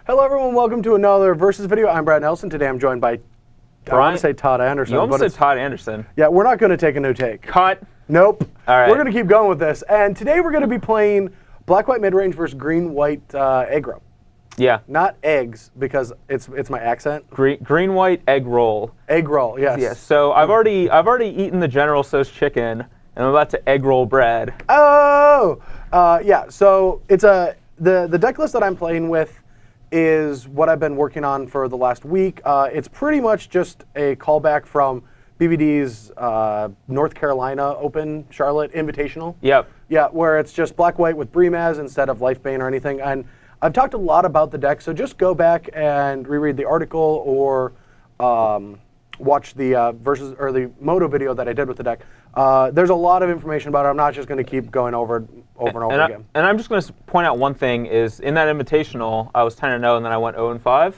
Hello everyone, welcome to another Versus video. I'm Brad Nelson. Today I'm joined by, I want to say Todd Anderson. You almost said Todd Anderson. Yeah, we're not going to take a new take. Cut. Nope. All right. We're going to keep going with this. And today we're going to be playing black-white mid-range versus green-white aggro. Yeah. Not eggs, because it's my accent. Green-white egg roll. Egg roll, yes. Yeah, so I've already eaten the General Tso's chicken, and I'm about to egg roll Brad. Oh! Yeah, so it's the deck list that I'm playing with is what I've been working on for the last week. It's pretty much just a callback from BBD's North Carolina Open Charlotte Invitational. Yep. Yeah, where it's just black-white with Bremaz instead of Lifebane or anything. And I've talked a lot about the deck, so just go back and reread the article or watch the the Moto video that I did with the deck. There's a lot of information about it. I'm not just going to keep going over and over again. And I'm just going to point out one thing is in that Invitational, I was 10-0 and then I went 0-5,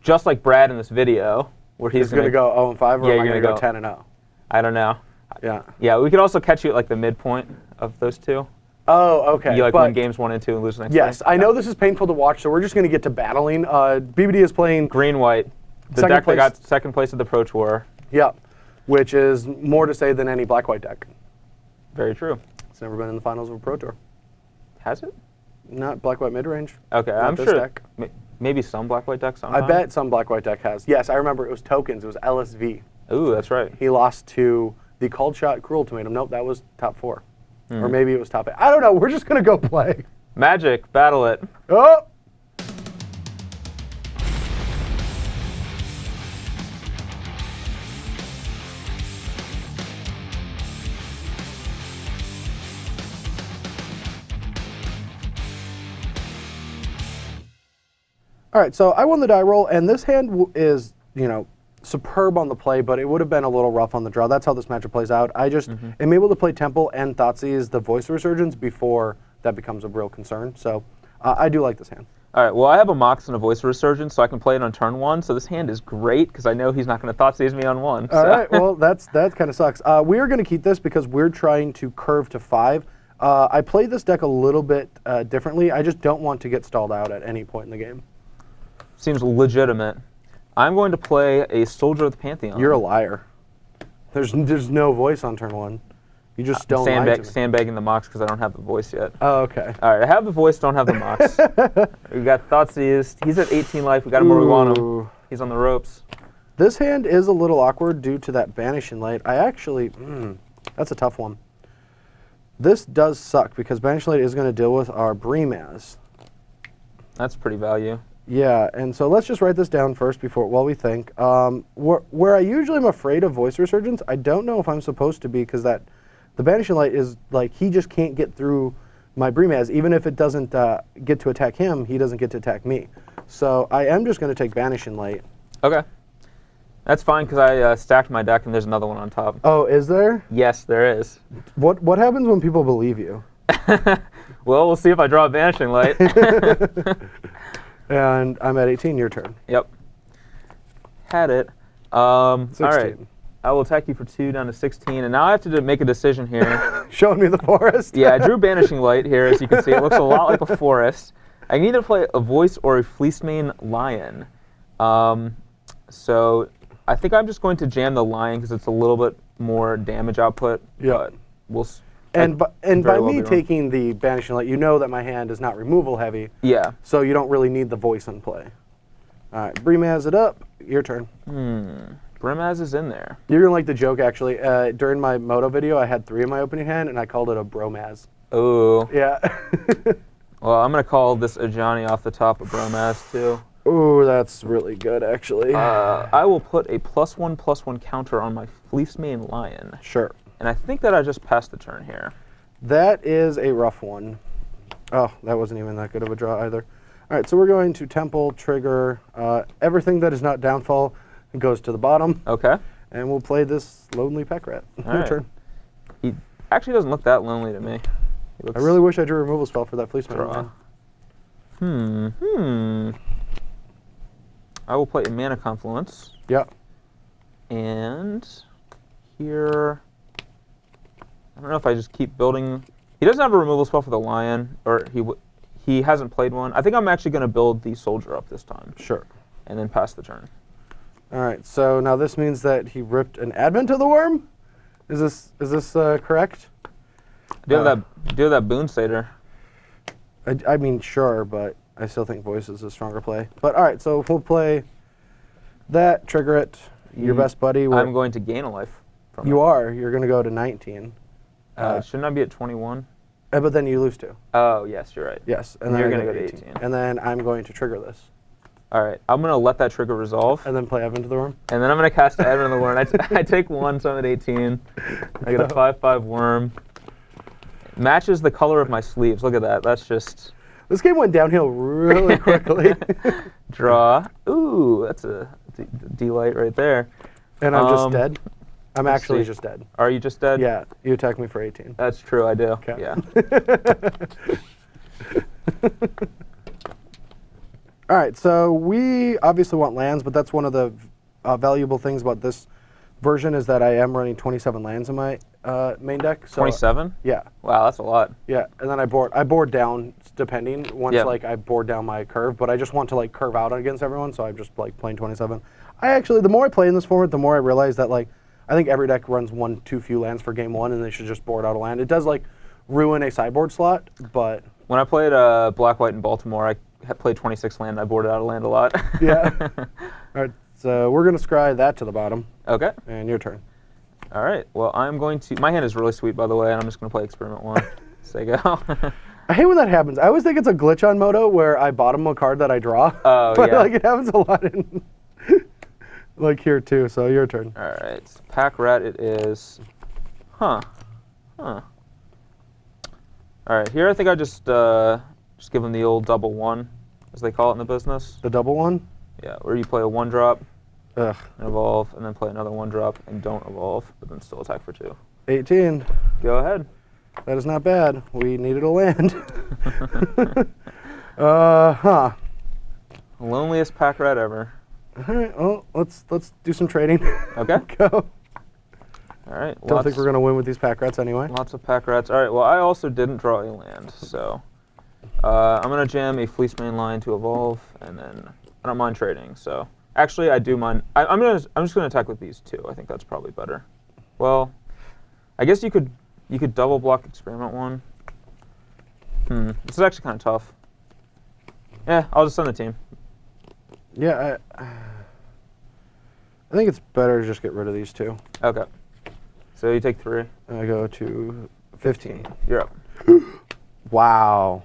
just like Brad in this video, where he's going to go 0-5 or yeah, am I going to go 10-0? I don't know. Yeah. Yeah, we could also catch you at like the midpoint of those two. Oh, okay. You like win games 1 and 2 and lose the next Yes, game. I know this is painful to watch, so we're just going to get to battling. BBD is playing green-white. The deck that got second place at the Pro Tour. Yeah, which is more to say than any black-white deck. Very true. It's never been in the finals of a Pro Tour. Has it? Not black-white mid-range. Okay, I'm sure. Deck. Maybe some black-white decks sometime. I bet some black-white deck has. Yes, I remember it was tokens. It was LSV. Ooh, that's right. He lost to the Cold Shot Cruel Ultimatum. Nope, that was top 4. Or maybe it was top 8. I don't know. We're just going to go play. Magic, battle it. Oh! All right, so I won the die roll, and this hand is, superb on the play, but it would have been a little rough on the draw. That's how this matchup plays out. I just am able to play Temple and Thoughtseize the Voice Resurgence before that becomes a real concern. So I do like this hand. All right, well, I have a Mox and a Voice Resurgence, so I can play it on turn 1. So this hand is great because I know he's not going to Thoughtseize me on 1. All right, well, that kind of sucks. We are going to keep this because we're trying to curve to 5. I played this deck a little bit differently. I just don't want to get stalled out at any point in the game. Seems legitimate. I'm going to play a Soldier of the Pantheon. You're a liar. There's no voice on turn 1. You just don't sandbagging the Mox because I don't have the voice yet. Oh, okay. All right, I have the voice, don't have the Mox. We got Thoughtseize. He's at 18 life. We got him where we want him. He's on the ropes. This hand is a little awkward due to that Banishing Light. I actually, that's a tough one. This does suck because Banishing Light is going to deal with our Bremaz. That's pretty value. Yeah, and so let's just write this down first while we think. Where I usually am afraid of Voice Resurgence, I don't know if I'm supposed to be because the Banishing Light is like he just can't get through my Bremaz. Even if it doesn't get to attack him, he doesn't get to attack me. So I am just going to take Banishing Light. Okay. That's fine because I stacked my deck and there's another one on top. Oh, is there? Yes, there is. What happens when people believe you? Well, we'll see if I draw a Banishing Light. And I'm at 18, your turn. Yep. Had it. 16. All right. I will attack you for 2 down to 16, and now I have to make a decision here. Showing me the forest? Yeah, I drew Banishing Light here, as you can see. It looks a lot like a forest. I can either play a Voice or a Fleecemane Lion. So I think I'm just going to jam the Lion because it's a little bit more damage output. Yeah. We'll And by me taking the Banishing Light, you know that my hand is not removal heavy. Yeah. So you don't really need the voice in play. All right, Bremaz it up. Your turn. Bremaz is in there. You're going to like the joke, actually. During my Moto video, I had 3 in my opening hand, and I called it a Bromaz. Ooh. Yeah. Well, I'm going to call this a Johnny off the top of Bromaz, too. Ooh, that's really good, actually. I will put a +1/+1 counter on my Fleecemane Lion. Sure. And I think that I just passed the turn here. That is a rough one. Oh, that wasn't even that good of a draw either. All right, so we're going to Temple, trigger. Everything that is not Downfall goes to the bottom. Okay. And we'll play this Lonely Pack Rat. Your turn. He actually doesn't look that lonely to me. I really wish I drew a removal spell for that Fleecemane. I will play a Mana Confluence. Yeah. And here, I don't know if I just keep building. He doesn't have a removal spell for the Lion, or he hasn't played one. I think I'm actually going to build the soldier up this time. Sure. And then pass the turn. All right, so now this means that he ripped an Advent of the Worm? Is this correct? Do you have that Boon Satyr? I mean, sure, but I still think Voice is a stronger play. But all right, so we'll play that, trigger it. Your best buddy. I'm going to gain a life from You it. are. You're going to go to 19. Shouldn't I be at 21? But then you lose 2. Oh, yes, you're right. Yes, and And then you're I going to go to 18. And then I'm going to trigger this. All right, I'm going to let that trigger resolve. And then play Advent of the Worm. And then I'm going to cast Advent of the Worm. I take 1, so I'm at 18. I get a 5/5 worm. Matches the color of my sleeves. Look at that. That's just... This game went downhill really quickly. Draw. Ooh, that's a delight right there. And I'm just dead. I'm let's actually see. just dead. Are you just dead? Yeah, you attacked me for 18. That's true, I do. Okay. Yeah. All right, so we obviously want lands, but that's one of the valuable things about this version is that I am running 27 lands in my main deck. So, 27? Yeah. Wow, that's a lot. Yeah, and then I board down depending once Yeah. like I board down my curve, but I just want to like curve out against everyone, so I'm just like playing 27. The more I play in this format, the more I realize that like I think every deck runs 1 too few lands for game 1, and they should just board out a land. It does like ruin a sideboard slot, but When I played Black White in Baltimore, I had played 26 land. I boarded out a land a lot. yeah. All right, so we're gonna scry that to the bottom, Okay. and your turn. All right. Well, I'm going to. My hand is really sweet, by the way, and I'm just going to play Experiment 1. Say go. I hate when that happens. I always think it's a glitch on Moto where I bottom a card that I draw. Oh, but yeah. like it happens a lot in like here too. So your turn. All right. Pack Rat it is. Huh. All right. Here I think I just give him the old double 1, as they call it in the business. The double one. Yeah, where you play a 1-drop Ugh. and evolve, and then play another 1-drop and don't evolve, but then still attack for 2. 18. Go ahead. That is not bad. We needed a land. Huh. Loneliest pack rat ever. All right. Well, let's do some trading. Okay. Go. All right. Don't think we're gonna win with these pack rats anyway. Lots of pack rats. All right. Well, I also didn't draw a land, so I'm gonna jam a Fleece main line to evolve, and then I don't mind trading. So actually, I do mind. I'm just gonna attack with these 2. I think that's probably better. Well, I guess you could double block Experiment 1. This is actually kind of tough. Yeah, I'll just send the team. Yeah. I think it's better to just get rid of these 2. Okay. So you take 3. And I go to 15. You're up. Wow.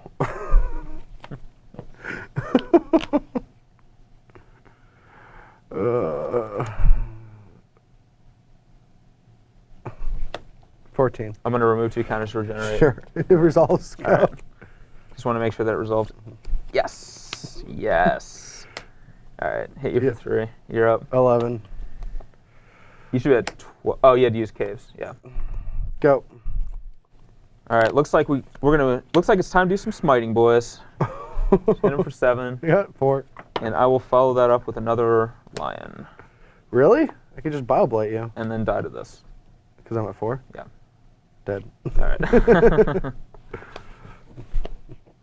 14. I'm gonna remove 2 counters to regenerate. Sure. It resolves. Go. All right. Just want to make sure that it resolved. Yes. Yes. All right. Hit you Yeah. for 3. You're up. 11. You should be at 12. Oh, you had to use caves. Yeah. Go. All right. Looks like Looks like it's time to do some smiting, boys. Hit him for 7, Yeah, 4. and I will follow that up with another lion, Really? I could just Bioblade you and then die to this. because I'm at 4. Yeah. Dead. All right.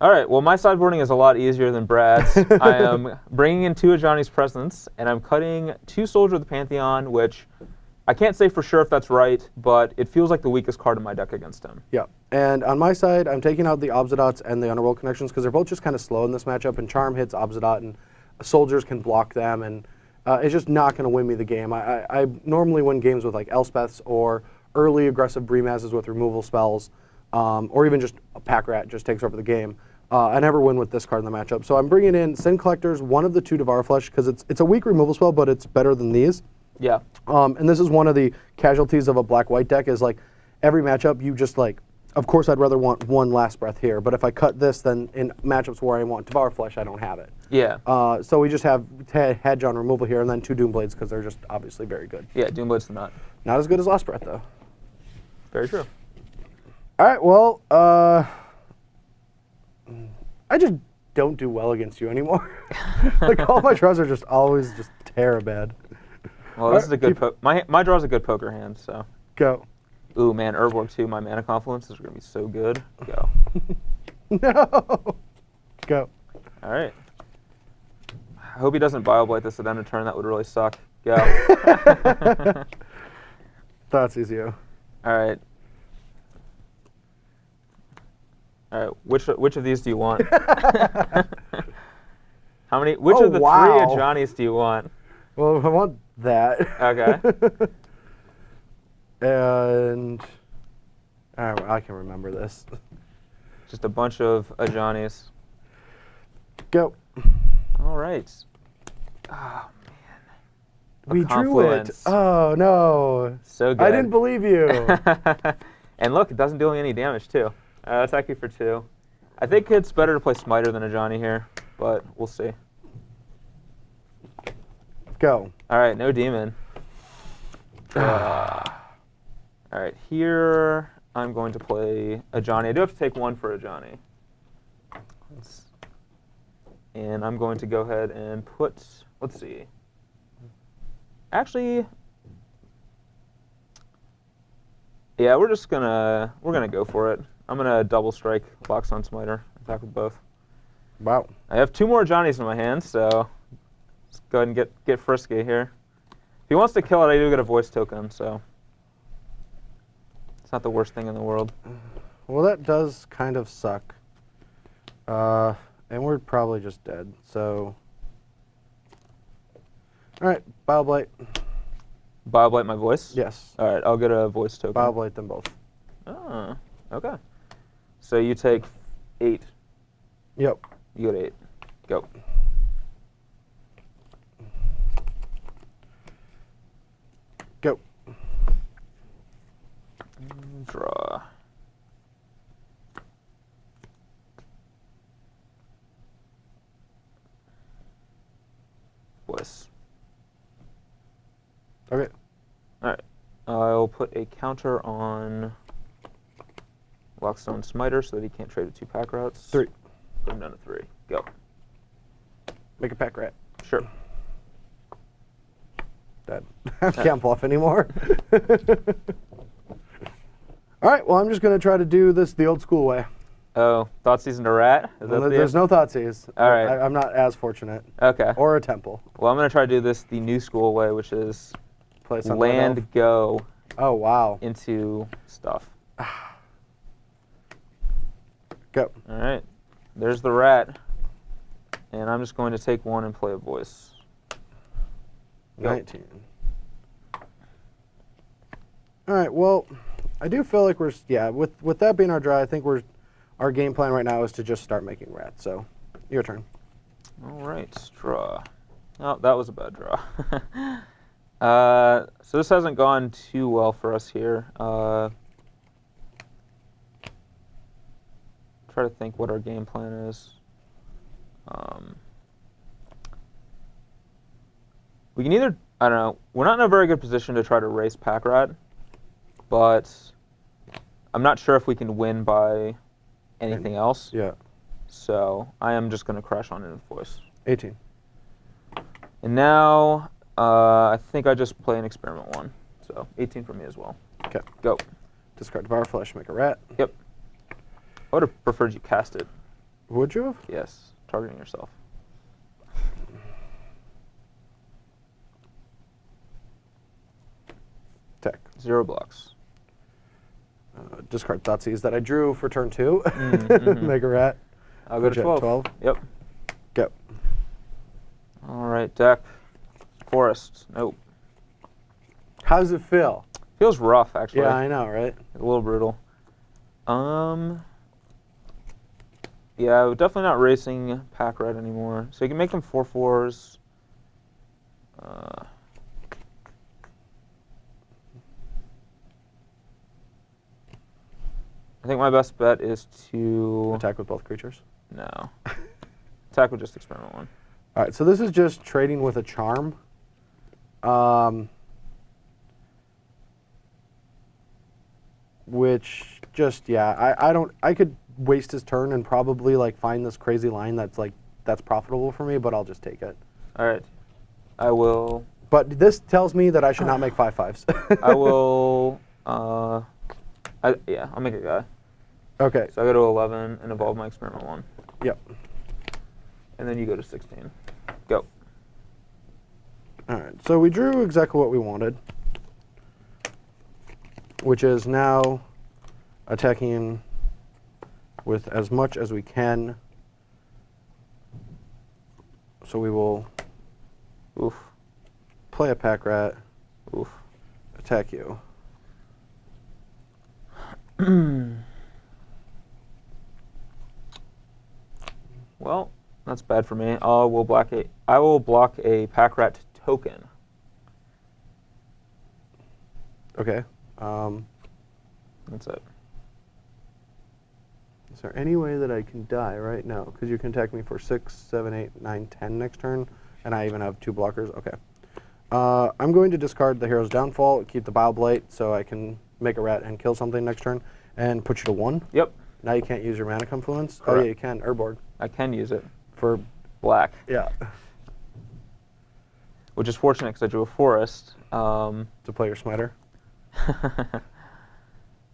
All right. Well, my sideboarding is a lot easier than Brad's. I am bringing in 2 of Johnny's presents, and I'm cutting 2 Soldier of the Pantheon, which I can't say for sure if that's right, but it feels like the weakest card in my deck against him. Yeah. And on my side, I'm taking out the Obsidots and the Underworld Connections because they're both just kind of slow in this matchup, and Charm hits Obsidot, and soldiers can block them, and it's just not going to win me the game. I normally win games with like Elspeths or early aggressive Breemazes with removal spells, or even just a Pack Rat just takes over the game. I never win with this card in the matchup. So I'm bringing in Sin Collectors, one of the 2 Devour Flesh, because it's a weak removal spell, but it's better than these. Yeah. And this is one of the casualties of a black-white deck is like every matchup you just like, of course I'd rather want 1 Last Breath here, but if I cut this, then in matchups where I want Devour Flesh, I don't have it. Yeah. So we just have Hedge on removal here, and then 2 Doomblades because they're just obviously very good. Yeah. Doomblade's the nut. Not as good as Last Breath, though. Very true. All right, well, I just don't do well against you anymore. Like, all my draws are just always just terrible. Well, this is a good my draw's a good poker hand, so. Go. Ooh, man, Urborg 2, my mana confluences are going to be so good. Go. No. Go. All right. I hope he doesn't Bioblight this at end of turn. That would really suck. Go. Thoughtseize you. All right. All right. Which of these do you want? How many? Which Oh, of the wow. three Johnny's do you want? Well, I want that. Okay. And I can remember this. Just a bunch of Johnny's. Go. All right. Oh man. We drew it. Confluence. Oh no. So good. I didn't believe you. And look, it doesn't do any damage too. Attack you for 2. I think it's better to play Smiter than a Johnny here, but we'll see. Go. All right, no demon. All right, here I'm going to play a Johnny. I do have to take 1 for a Johnny. And I'm going to go ahead and put, let's see. Actually, yeah, we're gonna go for it. I'm gonna double strike Lockstone Smiter, attack with both. Wow. I have 2 more Johnnies in my hand, so let's go ahead and get frisky here. If he wants to kill it, I do get a voice token, so it's not the worst thing in the world. Well, that does kind of suck. And we're probably just dead, so. All right, Bioblight. Bioblight my voice? Yes. All right, I'll get a voice token. Bioblight them both. Oh, okay. So you take 8. Yep. You get 8. Go. Go. Draw. Voice. Okay. All right. I'll put a counter on Lockstone Smiter so that he can't trade with 2 pack routes. 3. Put him down to 3. Go. Make a pack rat. Sure. Dead. I can't bluff anymore. All right. Well, I'm just gonna try to do this the old school way. Oh, Thoughtseize into Rat? Is that There's no Thoughtseize. All right. I'm not as fortunate. Okay. Or a temple. Well, I'm going to try to do this the new school way, which is Play something land else. go Oh wow. into stuff. Go. All right. There's the Rat. And I'm just going to take 1 and play a voice. Go. 19. All right. Well, I do feel like with that being our draw, I think our game plan right now is to just start making rats. So, your turn. All right, draw. Oh, that was a bad draw. So this hasn't gone too well for us here. Try to think what our game plan is. We can either, I don't know, we're not in a very good position to try to race pack rat, but I'm not sure if we can win by anything else. Yeah. So I am just going to crash on into the voice. 18. And now I think I just play an experiment 1. So 18 for me as well. Okay. Go. Discard Devour Flesh, make a rat. Yep. I would have preferred you cast it. Would you have? Yes. Targeting yourself. Tech. 0 blocks. Discard Thoughtseize that I drew for turn 2. Mm-hmm. Make a rat. I'll go to 12. Yep. Go. All right, deck. Forest. Nope. How does it feel? Feels rough, actually. Yeah, I know, right? A little brutal. Yeah, we're definitely not racing pack red anymore. So you can make them 4/4s. I think my best bet is to Attack with both creatures. No. Attack with just experiment 1. All right, so this is just trading with a charm. Which just, yeah, I could waste his turn and probably like find this crazy line that's profitable for me, but I'll just take it. All right. I will. But this tells me that I should not make 5/5s. I will. Yeah, I'll make a guy. Okay. So I go to 11 and evolve my experiment 1. Yep. and then you go to 16. Go. All right, so we drew exactly what we wanted, which is now attacking with as much as we can. So we will Oof. play a pack rat, Oof. attack you. Well, that's bad for me. I will block a pack rat token. Okay. That's it. Is there any way that I can die right now? Because you can attack me for 6, 7, 8, 9, 10 next turn, and I even have 2 blockers. Okay. I'm going to discard the Hero's Downfall, keep the Bioblade, so I can make a rat and kill something next turn, and put you to 1. Yep. Now you can't use your Mana Confluence. Correct. Oh yeah, you can. Urborg. I can use it For, black, yeah, which is fortunate because I drew a forest. to play your Smiter.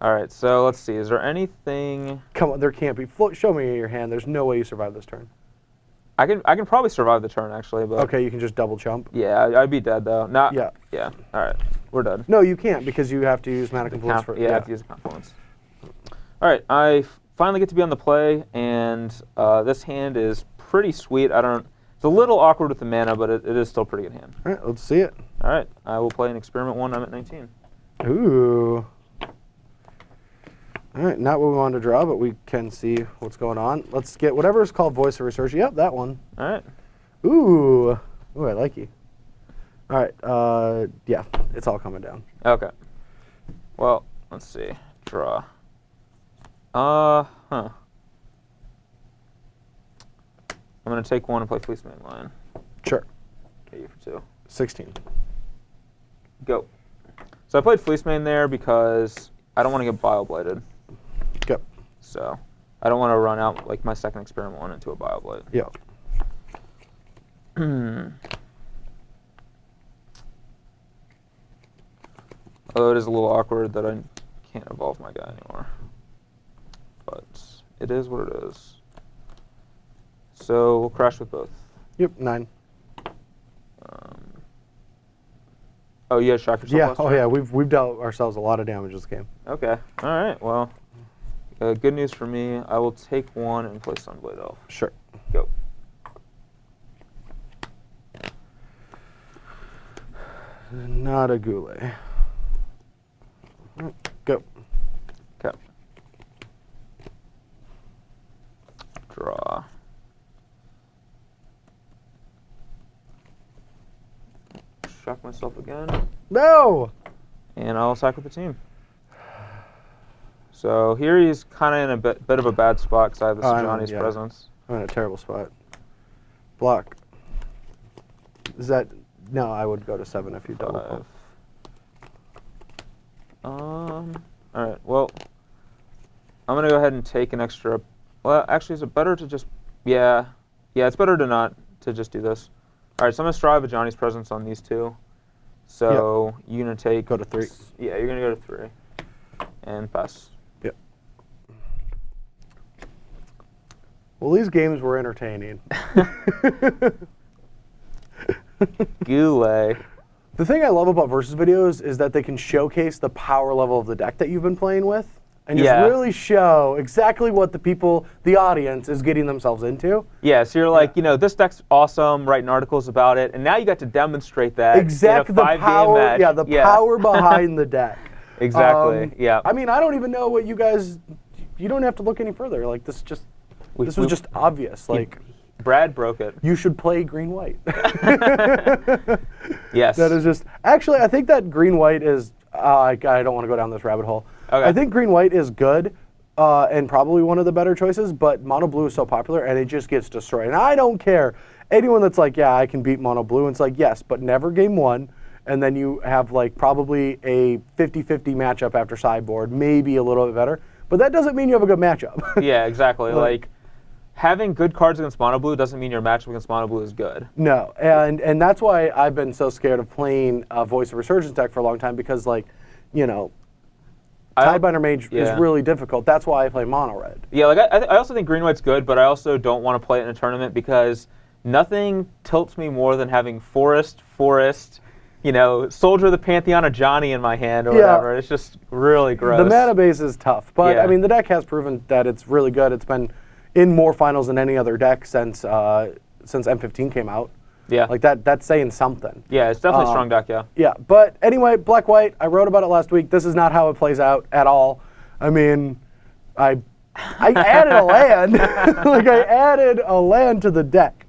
All right, so let's see. Is there anything? Come on, there can't be. Show me your hand. There's no way you survive this turn. I can probably survive the turn actually, but Okay, you can just double chump. yeah, I'd be dead though. Not. Yeah. Yeah. All right, we're done. No, you can't because you have to use Mana Confluence for. Yeah, I have to use a confluence. All right, I finally get to be on the play, and this hand is pretty sweet. It's a little awkward with the mana, but it is still a pretty good hand. All right, let's see it. All right, I will play an experiment 1. I'm at 19. Ooh. All right, not what we wanted to draw, but we can see what's going on. Let's get whatever is called Voice of Research. Yep, that one. All right. Ooh. Ooh, I like you. All right, yeah, it's all coming down. Okay. Well, let's see. Draw. I'm gonna take 1 and play Fleece Main Lion. Sure. Okay, you for 2. 16. Go. So I played Fleece Main there because I don't want to get Biobladed. Go. So I don't want to run out like my second experiment 1 into a Bioblade. Yeah. Although it is a little awkward that I can't evolve my guy anymore. But it is what it is. So we'll crash with both. Yep, 9. Oh, you had shock yourself Yeah. last Oh turn? yeah, we've dealt ourselves a lot of damage this game. Okay. All right. Well, good news for me. I will take 1 and play Sunblade Elf. Sure. Go. Not a Goulet. Go. Okay. Draw. Shock myself again. No! And I'll attack with the team. So here he's kind of in a bit of a bad spot because I have this I know, Johnny's yeah. presence. I'm in a terrible spot. Block. Is that... No, I would go to 7 if you double pump. 5. All right. Well, I'm gonna go ahead and take an extra. Well, actually, is it better to just? Yeah, it's better to not to just do this. All right. So I'm gonna strive a Johnny's presence on these 2. So you're gonna take. Go to 3. Yeah, you're gonna go to 3, and pass. Yep. Well, these games were entertaining. Goulet. The thing I love about versus videos is that they can showcase the power level of the deck that you've been playing with, and just Yeah. really show exactly what the audience is getting themselves into. Yeah, so you're like, this deck's awesome, writing articles about it, and now you got to demonstrate that Exactly in the a 5-game power. match. Yeah, the power behind the deck. Exactly. Yeah. I mean, I don't even know what you guys. You don't have to look any further. Like this was just obvious. Like Brad broke it. you should play green white. Yes. That is just actually. I think that green white is. I don't want to go down this rabbit hole. Okay. I think green white is good, and probably one of the better choices. But mono blue is so popular, and it just gets destroyed. And I don't care. Anyone that's like, yeah, I can beat mono blue. And it's like, yes, but never game 1. And then you have like probably a 50-50 matchup after sideboard, maybe a little bit better. But that doesn't mean you have a good matchup. Yeah, exactly. Like having good cards against mono blue doesn't mean your matchup against mono blue is good. No, and that's why I've been so scared of playing Voice of Resurgence deck for a long time because, like, Tidebinder Mage is yeah. really difficult. That's why I play mono red. Yeah, like I also think green white's good, but I also don't want to play it in a tournament because nothing tilts me more than having forest, you know, Soldier of the Pantheon of Johnny in my hand or whatever. It's just really gross. The mana base is tough, but Yeah. I mean the deck has proven that it's really good. It's been in more finals than any other deck since M15 came out. Yeah. Like that's saying something. Yeah, it's definitely a strong deck, yeah. Yeah, but anyway, black-white, I wrote about it last week. This is not how it plays out at all. I mean, I added a land. Like, I added a land to the deck.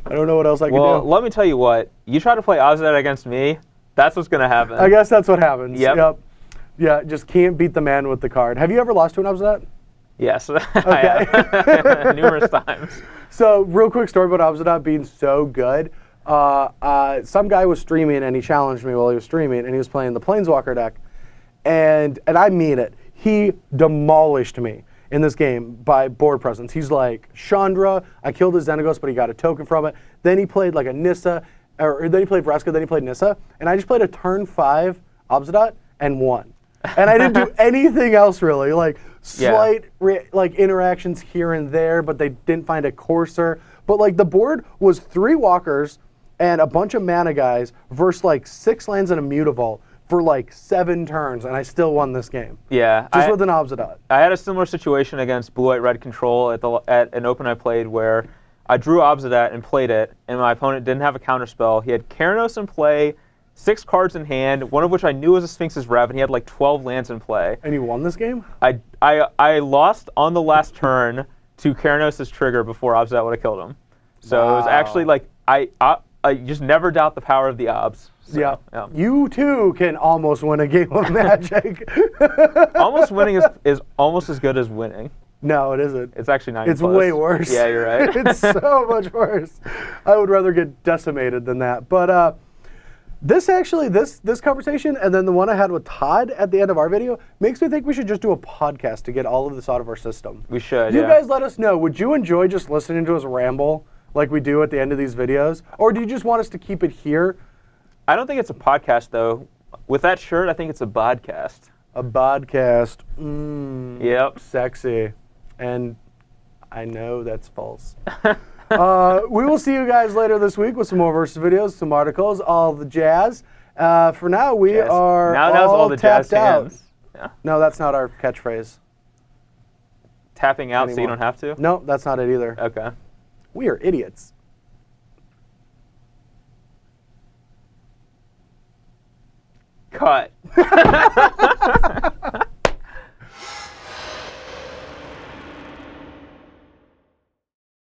I don't know what else I can do. Well, let me tell you what. You try to play Ozzy against me, that's what's going to happen. I guess that's what happens. Yep. Yeah, just can't beat the man with the card. Have you ever lost to an Obsidat? Yes. Okay. I have. Numerous times. So, real quick story about Obsidat being so good. Some guy was streaming, and he challenged me while he was streaming, and he was playing the Planeswalker deck. And I mean it. He demolished me in this game by board presence. He's like, Chandra, I killed his Xenagos, but he got a token from it. Then he played like a Nissa, or then he played Vraska, then he played Nissa. And I just played a turn 5 Obsidat and won. And I didn't do anything else really. Like slight like interactions here and there, but they didn't find a courser. But like the board was 3 walkers and a bunch of mana guys versus like 6 lands and a Mutavault for like 7 turns, and I still won this game. Yeah. Just with an Obsidat. I had a similar situation against Blue-White-Red Control at an Open I played where I drew Obsidat and played it, and my opponent didn't have a counterspell. He had Keranos in play, 6 cards in hand, one of which I knew was a Sphinx's Rev, and he had like 12 lands in play. And you won this game? I lost on the last turn to Keranos' trigger before Obsidat would have killed him. So It was actually like, I just never doubt the power of the Obs. So, yeah. You too can almost win a game of Magic. Almost winning is almost as good as winning. No, it isn't. It's actually 90 It's plus. way worse. Yeah, you're right. It's so much worse. I would rather get decimated than that. But this conversation and then the one I had with Todd at the end of our video makes me think we should just do a podcast to get all of this out of our system. We should, You guys let us know. Would you enjoy just listening to us ramble like we do at the end of these videos? Or do you just want us to keep it here? I don't think it's a podcast, though. With that shirt, I think it's a bodcast. A podcast. Yep. Sexy. And I know that's false. We will see you guys later this week with some more Versus videos, some articles, all the jazz. For now, we are now's all the tapped jazz out. hands. Yeah. No, that's not our catchphrase. Tapping out so you Anymore. don't have to? No, that's not it either. Okay. We are idiots. Cut.